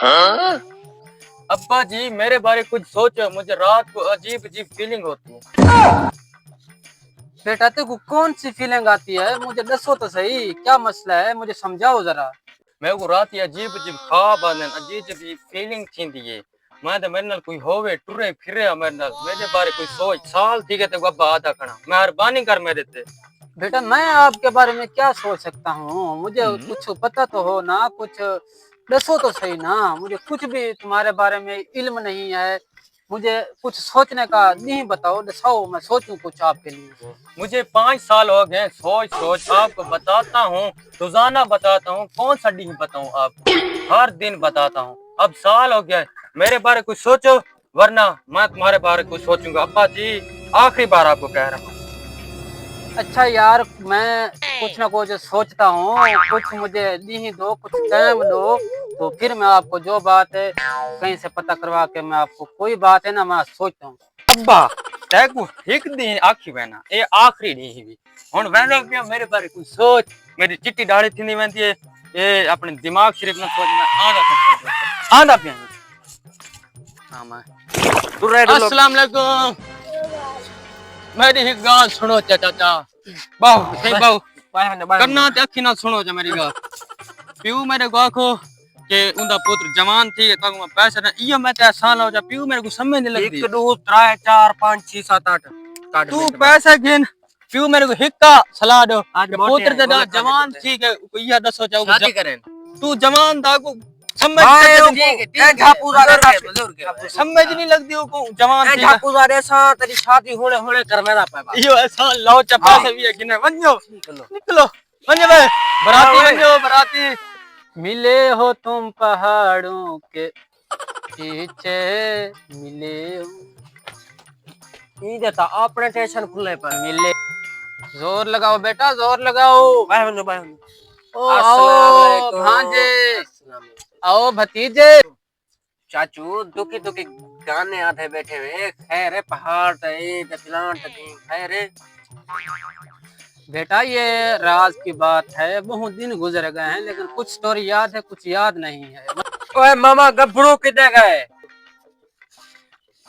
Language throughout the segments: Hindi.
अब्बा जी मेरे बारे कुछ सोचो, मुझे रात को अजीब अजीब फीलिंग होती है। बेटा तेरे को कौन सी फीलिंग आती है, मुझे दसो तो सही, क्या मसला है, मुझे समझाओ जरा। मेरे को रात अजीब अजीब ख्वाब आने, अजीब अजीब फीलिंग थी है। मैं तो मेरे नाल कोई होवे टुरे फिरे मेरे नाल, मेरे बारे कोई सोच साल थी के ते अब्बा आदा कना मेहरबानी कर मेरे ते। बेटा मैं आपके बारे में क्या सोच सकता हूँ, मुझे कुछ पता तो हो ना, कुछ दसो तो सही ना। मुझे कुछ भी तुम्हारे बारे में इल्म नहीं है, मुझे कुछ सोचने का नहीं, बताओ दसाओ, मैं सोचूं कुछ आपके लिए। मुझे 5 साल हो गए सोच सोच आपको बताता हूँ, रोजाना बताता हूँ, कौन सा डीह बताऊँ आपको, हर दिन बताता हूँ। अब साल हो गया, मेरे बारे कुछ सोचो वरना मैं तुम्हारे बारे कुछ सोचूंगा। अब्बा जी आखिरी बार आपको कह रहा हूँ। अच्छा यार, मैं कुछ ना कुछ सोचता हूँ, कुछ मुझे नहीं दो, कुछ टाइम दो, तो फिर मैं आपको जो बात है कहीं से पता करवा के मैं आपको, कोई बात है ना, मैं सोचता हूँ। अब्बा तेको एक दिन आखी बहना ये आखिरी नहीं भी हुन वैनो पिया मेरे बारे कुछ सोच, मेरी चिट्टी दाढ़ी थी वेंदी है, ये अपने दिमाग सिर्फ ना सोच में आंदा पिया। हां मैं अस्सलाम वालेकुम। मेरी एक गाल सुनो चाचा, बाहु सही बाहु करना ते अखी ना सुनो जा मेरी गाल। प्यू मेरे को आखो के उनका पुत्र जवान थी तो मैं पैसे ना इयो मैं ते साल हो जा प्यू मेरे को समझ नहीं लगती। 1 2 3 4 5 6 7 8 तू पैसे गिन प्यू मेरे को हिक्का सलाह दो पुत्र ते जवान थी के इया दसो चाहो शादी करें तू जवान था को समझ समझ नहीं लगती को जवान थी झापूदार ऐसा तेरी शादी होने होने कर मेरा पे इयो ऐसा लो चपा से भी गिने वन्यो निकलो वन्यो बे बराती वन्यो बराती। मिले हो तुम पहाड़ों के पीछे, मिले हो देता अपने टेंशन खुले पर मिले। जोर लगाओ बेटा, जोर लगाओ। ओ आओ भांजे, आओ भतीजे। चाचू दुखी दुखी गाने आधे बैठे हुए खैर पहाड़ ते प्लांट खैर। बेटा ये राज की बात है, बहुत दिन गुजर गए हैं, लेकिन कुछ स्टोरी याद है, कुछ याद नहीं है। ओए मामा गब्बरू किधर गए?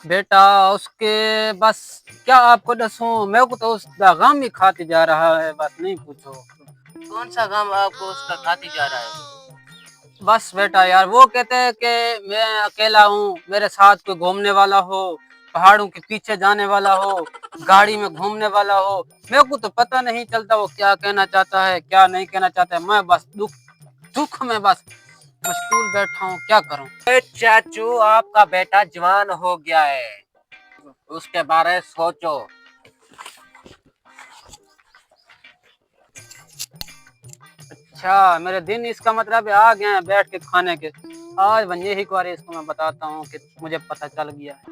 बेटा उसके बस क्या आपको दसूं, मेरे को तो उसका गम ही खाते जा रहा है, बस नहीं पूछो। कौन सा गम आपको उसका खाती जा रहा है? बस बेटा यार, वो कहते हैं कि मैं अकेला हूँ, मेरे साथ कोई घूमने वाला हो, पहाड़ों के पीछे जाने वाला हो, गाड़ी में घूमने वाला हो। मेरे को तो पता नहीं चलता वो क्या कहना चाहता है, क्या नहीं कहना चाहता है। मैं बस दुख दुख में बस मशगूल बैठा हूँ, क्या करूँ। चाचू आपका बेटा जवान हो गया है, उसके बारे सोचो। अच्छा मेरे दिन इसका मतलब आ गए हैं बैठ के खाने के। आज बन यही बार इसको मैं बताता हूँ कि मुझे पता चल गया है।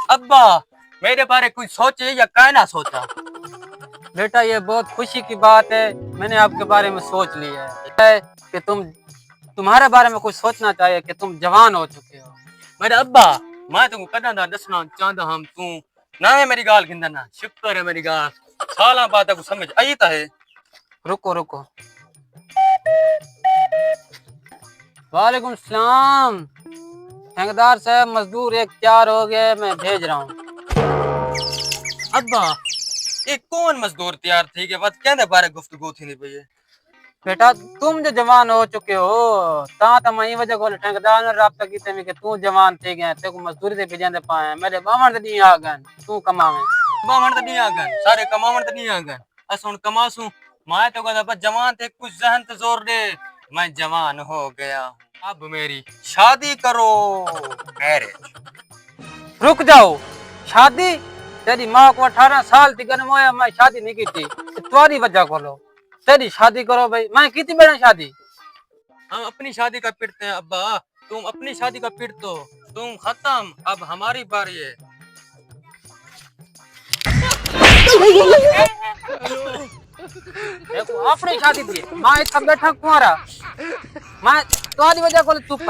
अब्बा मेरे बारे कुछ सोचे या कहना सोचा? बेटा ये बहुत खुशी की बात है, मैंने आपके बारे में सोच लिया है कि तुम्हारे बारे में कुछ सोचना चाहिए कि तुम जवान हो चुके हो। मेरे अब्बा मैं तुमको कदा दा दसना चाहता हम तू ना है मेरी गाल गिंदना, शुक्र है मेरी गाल साल बाद को समझ आई ता है। रुको रुको, वालेकुम सलाम। ठेकेदार साहब मजदूर एक तैयार हो गए, मैं भेज रहा हूँ। अब्बा एक कौन मजदूर तैयार थी के बाद कहने बारे गुफ्तगू थी नहीं भैया? बेटा तुम जो जवान हो चुके हो ता तो मैं वजह को ठेकेदार ने राब्ता की थी कि तू जवान थी गए, तेरे को मजदूरी से भेजने पाए, मेरे बामण से नहीं आ गए, तू कमावे बामण तो नहीं आ गए, सारे कमावण तो नहीं आ गए, असुन कमासू मैं तो कहता बस जवान थे कुछ जहन तो जोर दे, मैं जवान हो गया अब मेरी शादी करो मैरिज। रुक जाओ, शादी? तेरी माँ को 18 साल थी गन मोया, मैं शादी नहीं की थी, तुम्हारी वजह को लो तेरी शादी करो भाई, मैं की थी बेटा शादी। हम अपनी शादी का पिटते हैं अब्बा, तुम अपनी शादी का पिट दो, तुम खत्म, अब हमारी बारी है। देखो अपनी शादी थी, मैं इतना बैठा कुआरा, मैं तुम्हारी वजह को चुप।